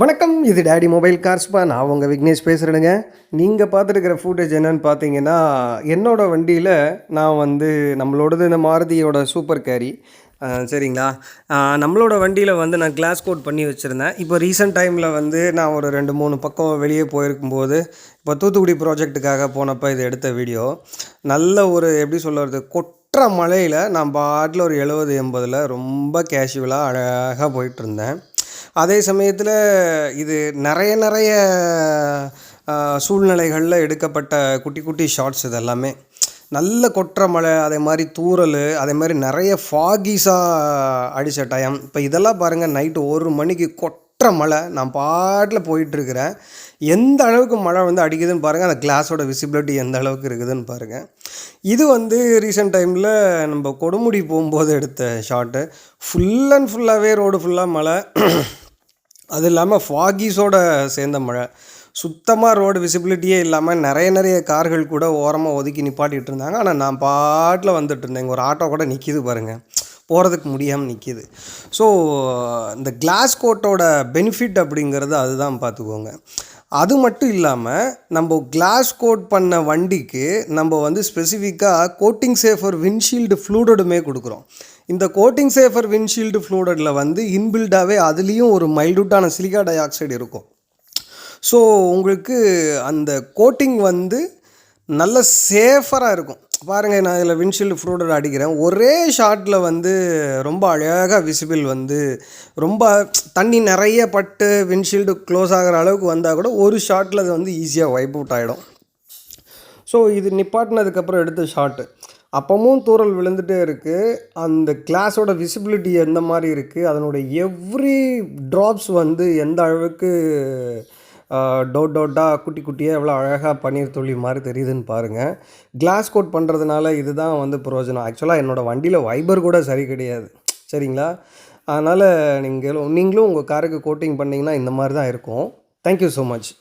வணக்கம், இது daddy mobile கார்ஸ்பா. நான் உங்கள் விக்னேஷ் பேசுகிறேனுங்க. நீங்கள் பார்த்துருக்கிற ஃபுட்டேஜ் என்னென்னு பார்த்தீங்கன்னா, என்னோடய வண்டியில் நான் வந்து நம்மளோடது இந்த மாருதியோட சூப்பர் கேரி சரிங்களா. நம்மளோட வண்டியில் வந்து நான் கிளாஸ் கோட் பண்ணி வச்சுருந்தேன். இப்போ ரீசெண்ட் டைமில் வந்து நான் ஒரு 2-3 பக்கம் வெளியே போயிருக்கும்போது, இப்போ தூத்துக்குடி ப்ராஜெக்ட்டுக்காக போனப்போ இது எடுத்த வீடியோ. நல்ல ஒரு எப்படி சொல்கிறது, கொட்டுற மழையில் நான் பாட்டில் ஒரு 70-80ல் ரொம்ப கேஷுவலாக அழகாக போயிட்டுருந்தேன். அதே சமயத்தில் இது நிறைய சூழ்நிலைகளில் எடுக்கப்பட்ட குட்டி குட்டி ஷார்ட்ஸ் இது எல்லாமே. நல்ல கொட்டுற மழை, அதே மாதிரி தூறல், அதே மாதிரி நிறைய ஃபாகிஸாக அடித்த டைம். இப்போ இதெல்லாம் பாருங்கள், நைட்டு 1 மணிக்கு கொட்டுற மழை, நான் பாட்டில் போயிட்டுருக்கிறேன். எந்த அளவுக்கு மழை வந்து அடிக்குதுன்னு பாருங்கள், அந்த கிளாஸோட விசிபிலிட்டி எந்த அளவுக்கு இருக்குதுன்னு பாருங்கள். இது வந்து ரீசெண்ட் டைமில் நம்ம கொடுமுடி போகும்போது எடுத்த ஷார்ட்டு. ஃபுல் அண்ட் ஃபுல்லாகவே ரோடு ஃபுல்லாக மழை, அது இல்லாமல் ஃபாகிஸோடு சேர்ந்த மழை. சுத்தமாக ரோடு விசிபிலிட்டியே இல்லாமல் நிறைய கார்கள் கூட ஓரமாக ஒதுக்கி நிப்பாட்டிகிட்டு இருந்தாங்க. ஆனால் நான் பாட்டில் வந்துட்டு இருந்தேன். ஒரு ஆட்டோ கூட நிற்கிது பாருங்கள், போகிறதுக்கு முடியாமல் நிற்கிது. ஸோ இந்த கிளாஸ் கோட்டோட பெனிஃபிட் அப்படிங்கிறது அதுதான், பார்த்துக்கோங்க. அது மட்டும் இல்லாமல் நம்ம கிளாஸ் கோட் பண்ண வண்டிக்கு நம்ம வந்து ஸ்பெசிஃபிக்காக கோட்டிங் சேஃபர் விண்ட்ஷீல்டு ஃப்ளூடடுமே கொடுக்குறோம். இந்த கோட்டிங் சேஃபர் விண்ட்ஷீல்டு ஃப்ளூடடில் வந்து இன்பில்டாகவே அதுலேயும் ஒரு மைல்யூட்டான சிலிக்கா டை ஆக்சைடு இருக்கும். ஸோ உங்களுக்கு அந்த கோட்டிங் வந்து நல்ல சேஃபராக இருக்கும். பாருங்கள், நான் இதில் விண்ட்ஷீல்டு ஃப்ளூடட் அடிக்கிறேன். ஒரே ஷாட்டில் வந்து ரொம்ப அழகாக விசிபிள் வந்து ரொம்ப தண்ணி நிறைய பட்டு விண்ட்ஷீல்டு க்ளோஸ் ஆகிற அளவுக்கு வந்தால் கூட ஒரு ஷாட்டில் அது வந்து ஈஸியாக வைப் அவுட் ஆகிடும். ஸோ இது நிப்பாட்டினதுக்கப்புறம் எடுத்த ஷாட்டு. அப்பவும் தூறல் விழுந்துகிட்டே இருக்குது. அந்த கிளாஸோட விசிபிலிட்டி எந்த மாதிரி இருக்குது, அதனுடைய எவ்ரி ட்ராப்ஸ் வந்து எந்த அளவுக்கு டோட்டாக குட்டி குட்டியாக எவ்வளோ அழகாக பன்னீர் துளி மாதிரி தெரியுதுன்னு பாருங்கள். கிளாஸ் கோட் பண்ணுறதுனால இதுதான் வந்து பிரயோஜனம். ஆக்சுவலாக என்னோடய வண்டியில் வைபர் கூட சரி கிடையாது, சரிங்களா. அதனால் நீங்களும் உங்கள் காருக்கு கோட்டிங் பண்ணிங்கன்னா இந்த மாதிரி தான் இருக்கும். Thank you so much.